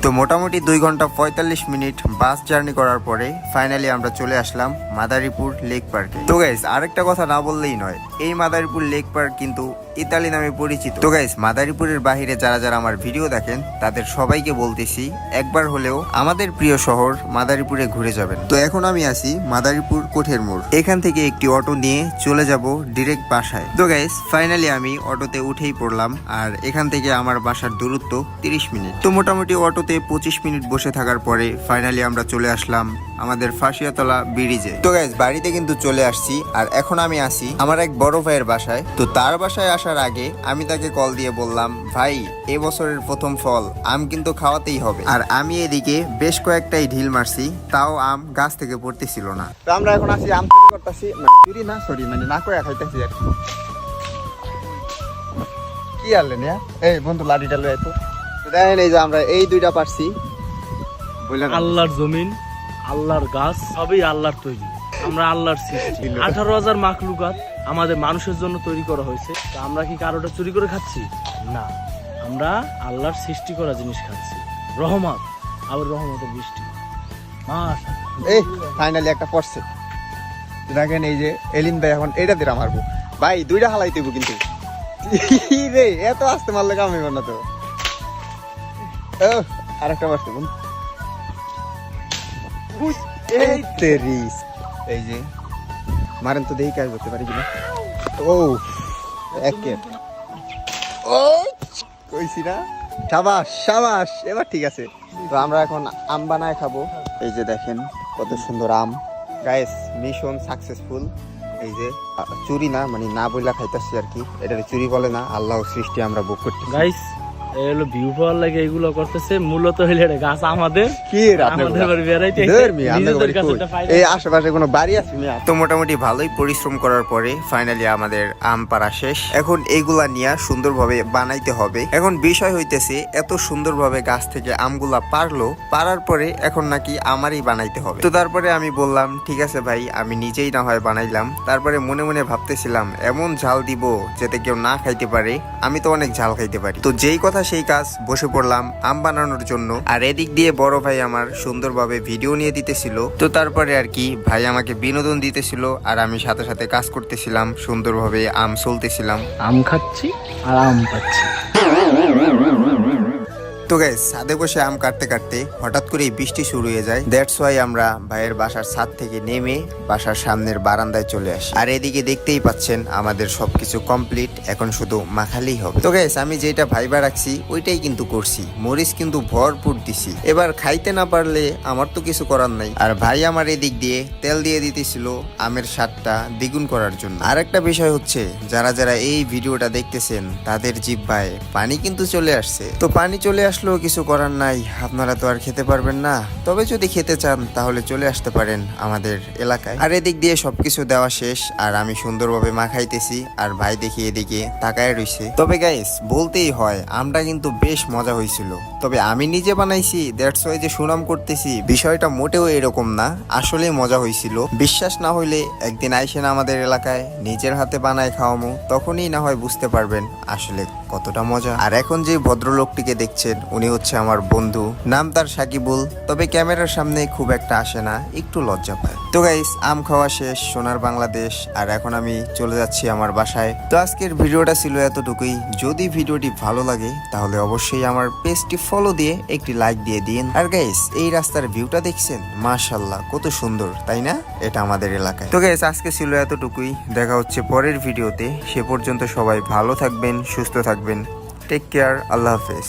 তো মোটামুটি 2 ঘন্টা 45 মিনিট বাস জার্নি করার পরে ফাইনালি আমরা চলে আসলাম মাদারীপুর লেক পার্কে। তো গাইস আরেকটা কথা না বললেই নয়, এই মাদারীপুর লেক পার্ক কিন্তু ইতালি নামে পরিচিত। তো গাইস মাদারীপুরের বাহিরে যারা যারা আমার ভিডিও দেখেন তাদের সবাইকে বলতেছি একবার হলেও আমাদের প্রিয় শহর মাদারীপুরে ঘুরে যাবেন। তো এখন আমি আছি মাদারীপুর কোঠের মোড়, এখান থেকে একটি অটো নিয়ে চলে যাব ডিরেক্ট বাসায়। তো গাইস ফাইনালি আমি অটোতে উঠেই পড়লাম, আর এখান থেকে আমার বাসার দূরত্ব 30 মিনিট। তো মোটামুটি অটোতে 25 মিনিট বসে থাকার পরে ফাইনালি আমরা চলে আসলাম আমাদের ফাঁসিয়াতলা ব্রিজে। তো গাইস বাড়িতে কিন্তু চলে আসছি, আর এখন আমি আসি আমার এক বড় ভাইয়ের বাসায়। তো তার বাসায় আসার আগে আমি তাকে কল দিয়ে বললাম, ভাই এবছরের প্রথম ফল আম কিন্তু খাওয়াতেই হবে। আর আমি এদিকে বেশ কয়েকটাই ঢিল মারছি, তাও আম গাছ থেকে পড়তেছিল না। তো আমরা এখন আসি আম চুরি করতেছি, মানে চুরি না সরি মানে না করে খাইতেছি আর কি আনলেন এই বন্ধু লাঠিটা লয়ে তো দেখেন, এই যে আমরা এই দুইটা পারছি। আল্লাহর জমিন, আল্লাহর গাছ, সবই আল্লাহর তৈরি। আমরা আল্লাহর সৃষ্টি। 18,000 মাখলুকাত আমাদের মানুষের জন্য তৈরি করা হয়েছে। তা আমরা কি কারোটা চুরি করে খাচ্ছি? না, আমরা আল্লাহর সৃষ্টি করা জিনিস খাচ্ছি। রহমত, আবার রহমতের বৃষ্টি। এই ফাইনালি একটা পড়ছে দেখেন, এই যে এলিন ভাই এখন এটা দিয়ে মারবো ভাই, দুইটা হালাই দেবো কিন্তু রে এত আসতে মারলে কাম হইব না তো। আর একটা পড়ছে এই যে মারেন তো দেখি কাজ করতে পারি কিনা। ও একে ও কইছি না, সাবাস সাবাস, এবার ঠিক আছে। তো আমরা এখন আম বানায় খাবো। এই যে দেখেন কত সুন্দর আম গাইস, মিশন সাকসেসফুল। এই যে চুরি না মানে না বইলা খাইতেছি আর কি, এটা চুরি বলে না, আল্লাহ সৃষ্টি আমরা বুক করতে। গাইস এই হলো ভিউ পাওয়ার লাগে এগুলো করতেছে, মূলত হইলে এটা গাছ আমাদের কি আমাদের বাড়ি বেড়াইতে নিজেদের কাছে এটা ফায়দা। এই আশেপাশে কোনো বাড়ি আছে মিয়া? তো মোটামুটি ভালোই পরিশ্রম করার পরে ফাইনালি আমাদের আম পাড়া শেষ। এখন এইগুলা নিয়ে সুন্দরভাবে বানাইতে হবে। এখন বিষয় হইতেছে এত সুন্দরভাবে গাছ থেকে আমগুলা পারলো, পারার পরে এখন নাকি আমারই বানাইতে হবে। তো তারপরে আমি বললাম ঠিক আছে ভাই, আমি নিজেই না হয় বানাইলাম। তারপরে মনে মনে ভাবতেছিলাম এমন ঝাল দিব যাতে কেউ না খাইতে পারে, আমি তো অনেক ঝাল খাইতে পারি। তো যেই কথা সেই কাজ, বসে পড়লাম আম বানানোর জন্য। আর এদিক দিয়ে বড় ভাই আমার সুন্দরভাবে ভিডিও নিয়ে দিতেছিল। তো তারপরে আর কি ভাই আমাকে বিনোদন দিতেছিল, আর আমি সাথে সাথে কাজ করতেছিলাম, সুন্দরভাবে আম চলতেছিলাম। আম খাচ্ছি আর আম পাচ্ছি। তো গাইস ছাদে বসে আম কাটতে কাটতে হঠাৎ করেই বৃষ্টি শুরু হয়ে যায়। দ্যাটস ওয়াই আমরা ভাইয়ের বাসার ছাদ থেকে নেমে বাসার সামনের বারান্দায় চলে আসি। আর এদিকে দেখতেই পাচ্ছেন আমাদের সবকিছু কমপ্লিট, এখন শুধু মাখালেই হবে। তো গাইস আমি যেটা ভাইবা রাখছি ওইটাই কিন্তু করছি, মরিচ কিন্তু ভরপুর দিছি। এবার খাইতে না পারলে আমার তো কিছু করার নাই। আর ভাই আমার এদিক দিয়ে তেল দিয়ে দিতেছিল আমের স্বাদটা দ্বিগুণ করার জন্য। আর একটা বিষয় হচ্ছে, যারা যারা এই ভিডিওটা দেখতেছেন তাদের জিহ্বায় পানি কিন্তু চলে আসছে। তো পানি চলে আসলেও কিছু করার নাই, আপনারা তো আর খেতে পারবেন না। তবে যদি খেতে চান তাহলে চলে আসতে পারেন আমাদের এলাকায়। আর এদিক দিয়ে সবকিছু দেওয়া শেষ, আর আমি সুন্দরভাবে মাখাইতেছি, আর ভাই দেখি এদিকে তাকায় রইছে। তবে গাইস বলতেই হয় আমটা কিন্তু বেশ মজা হয়েছিল। তবে আমি নিজে বানাইছি, দ্যাটস ওয়াই যে সুনাম করতেছি, বিষয়টা মোটেও এরকম না, আসলে মজা হয়েছিল। বিশ্বাস না হইলে একদিন আইসেন আমাদের এলাকায়, নিজের হাতে বানায় খাওয়ামো, তখনই না হয় বুঝতে পারবেন আসলে কতটা মজা। আর এখন যে ভদ্রলোকটিকে দেখছেন উনি হচ্ছে আমার বন্ধু, নাম তার সাকিবুল। তবে ক্যামেরার সামনে খুব একটা আসে না, একটু লজ্জা পায়। তো গাইস আম খাওয়া শেষ, সোনার বাংলাদেশ, আর এখন আমি চলে যাচ্ছি আমার বাসায়। তো আজকের ভিডিওটা ছিল এতটুকুই। যদি ভিডিওটি ভালো লাগে তাহলে অবশ্যই আমার পেজটি ফলো দিয়ে একটি লাইক দিয়ে দিন। আর গাইস এই রাস্তার ভিউটা দেখছেন, মাশাআল্লাহ কত সুন্দর, তাই না? এটা আমাদের এলাকায়। তো গাইস আজকে ছিল এতটুকুই, দেখা হচ্ছে পরের ভিডিওতে। সে পর্যন্ত সবাই ভালো থাকবেন, সুস্থ থাকবেন। টেক কেয়ার, আল্লাহ হাফেজ।